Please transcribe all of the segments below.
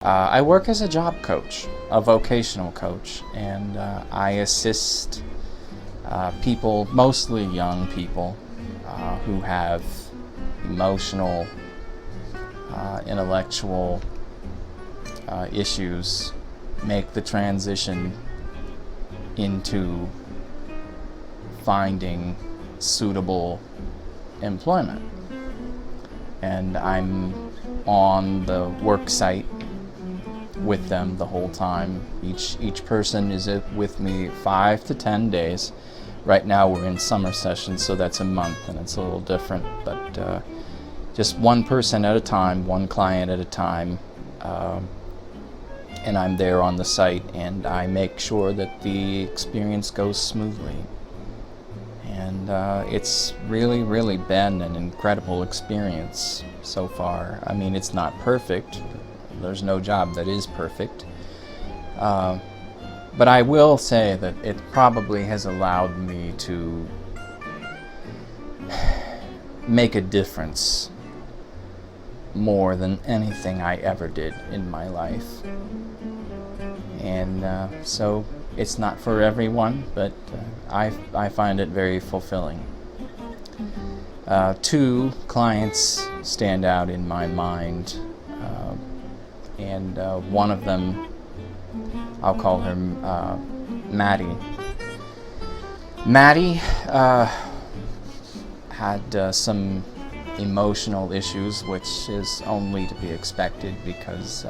I work as a job coach, a vocational coach, and I assist people, mostly young people, who have emotional, intellectual issues, make the transition into finding suitable employment. And I'm on the work site with them the whole time. Each person is with me 5 to 10 days. Right now we're in summer session, so that's a month, and it's a little different, but just one person at a time, one client at a time, and I'm there on the site, and I make sure that the experience goes smoothly. And it's really been an incredible experience so far. I mean, it's not perfect. There's no job that is perfect. But I will say that it probably has allowed me to make a difference more than anything I ever did in my life. And so it's not for everyone, but I find it very fulfilling. 2 clients stand out in my mind. And one of them, I'll call her Maddie. Maddie had some emotional issues, which is only to be expected because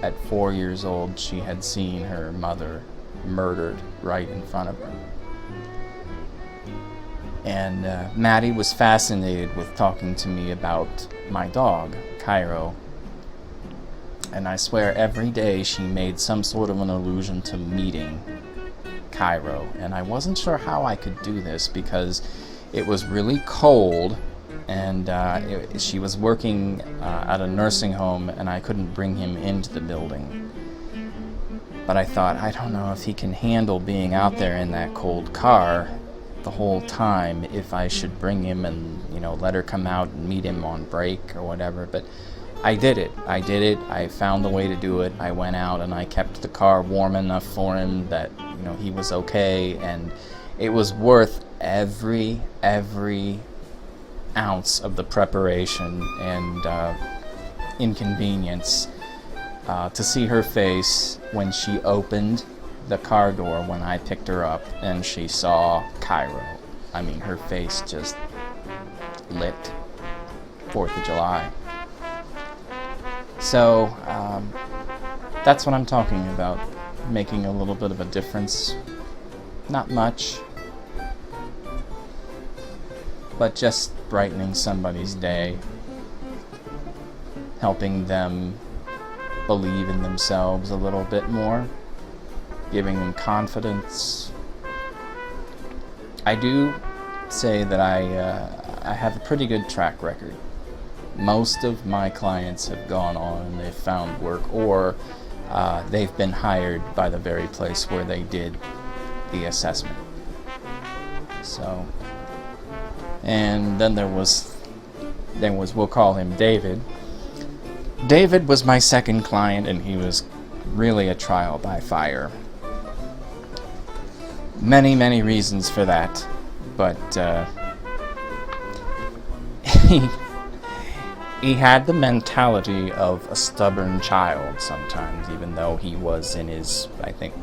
at 4 years old she had seen her mother murdered right in front of her. And Maddie was fascinated with talking to me about my dog, Cairo. And I swear every day she made some sort of an allusion to meeting Cairo. And I wasn't sure how I could do this because it was really cold, and she was working at a nursing home, and I couldn't bring him into the building. But I thought, I don't know if he can handle being out there in that cold car the whole time, if I should bring him and, let her come out and meet him on break or whatever. But I did it. I found the way to do it. I went out and I kept the car warm enough for him that, he was okay, and it was worth every ounce of the preparation and inconvenience to see her face when she opened the car door when I picked her up and she saw Cairo. I mean, her face just lit. 4th of July. So that's what I'm talking about, making a little bit of a difference. Not much, but just brightening somebody's day, helping them believe in themselves a little bit more, giving them confidence. I do say that I have a pretty good track record. Most of my clients have gone on and they've found work, or they've been hired by the very place where they did the assessment. So, and then there was, we'll call him David. David was my second client, and he was really a trial by fire. Many reasons for that, but he had the mentality of a stubborn child sometimes, even though he was in his, I think,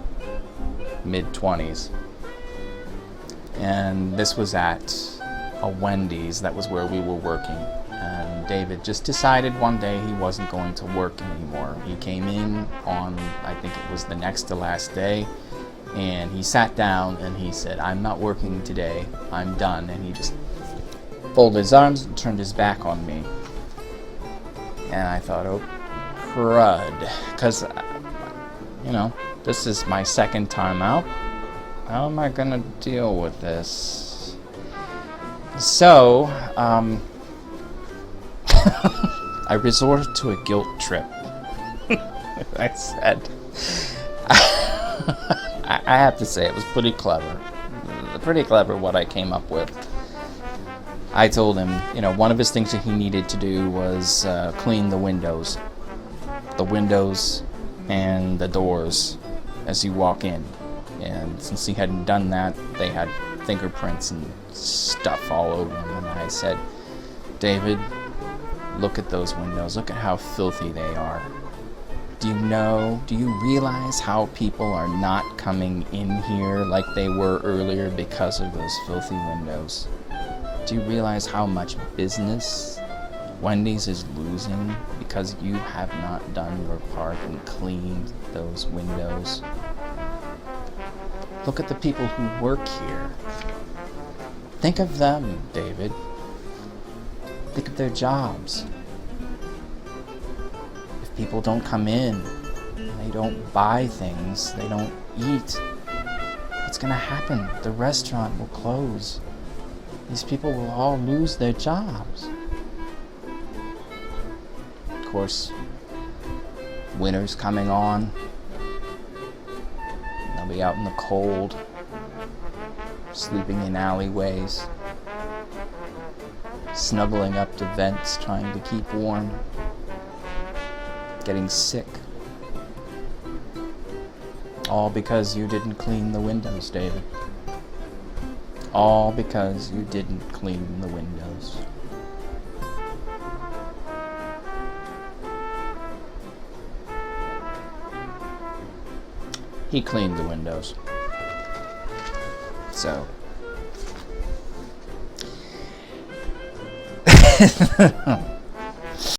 mid-20s. And this was at a Wendy's. That was where we were working. And David just decided one day he wasn't going to work anymore. He came in on, I think it was the next to last day, and he sat down and he said, "I'm not working today. I'm done." And he just folded his arms and turned his back on me. And I thought, oh, crud, because, this is my second time out. How am I going to deal with this? So, I resorted to a guilt trip. I said, I have to say, it was pretty clever. Pretty clever what I came up with. I told him, one of his things that he needed to do was clean the windows. the windows and the doors as you walk in. And since he hadn't done that, they had fingerprints and stuff all over them. And I said, David, look at those windows. Look at how filthy they are. Do you realize how people are not coming in here like they were earlier because of those filthy windows? Do you realize how much business Wendy's is losing because you have not done your part and cleaned those windows? Look at the people who work here. Think of them, David. Think of their jobs. If people don't come in, they don't buy things, they don't eat, what's gonna happen? The restaurant will close. These people will all lose their jobs. Of course, winter's coming on. They'll be out in the cold, sleeping in alleyways, snuggling up to vents, trying to keep warm, getting sick. All because you didn't clean the windows, David. All because you didn't clean the windows. He cleaned the windows. So.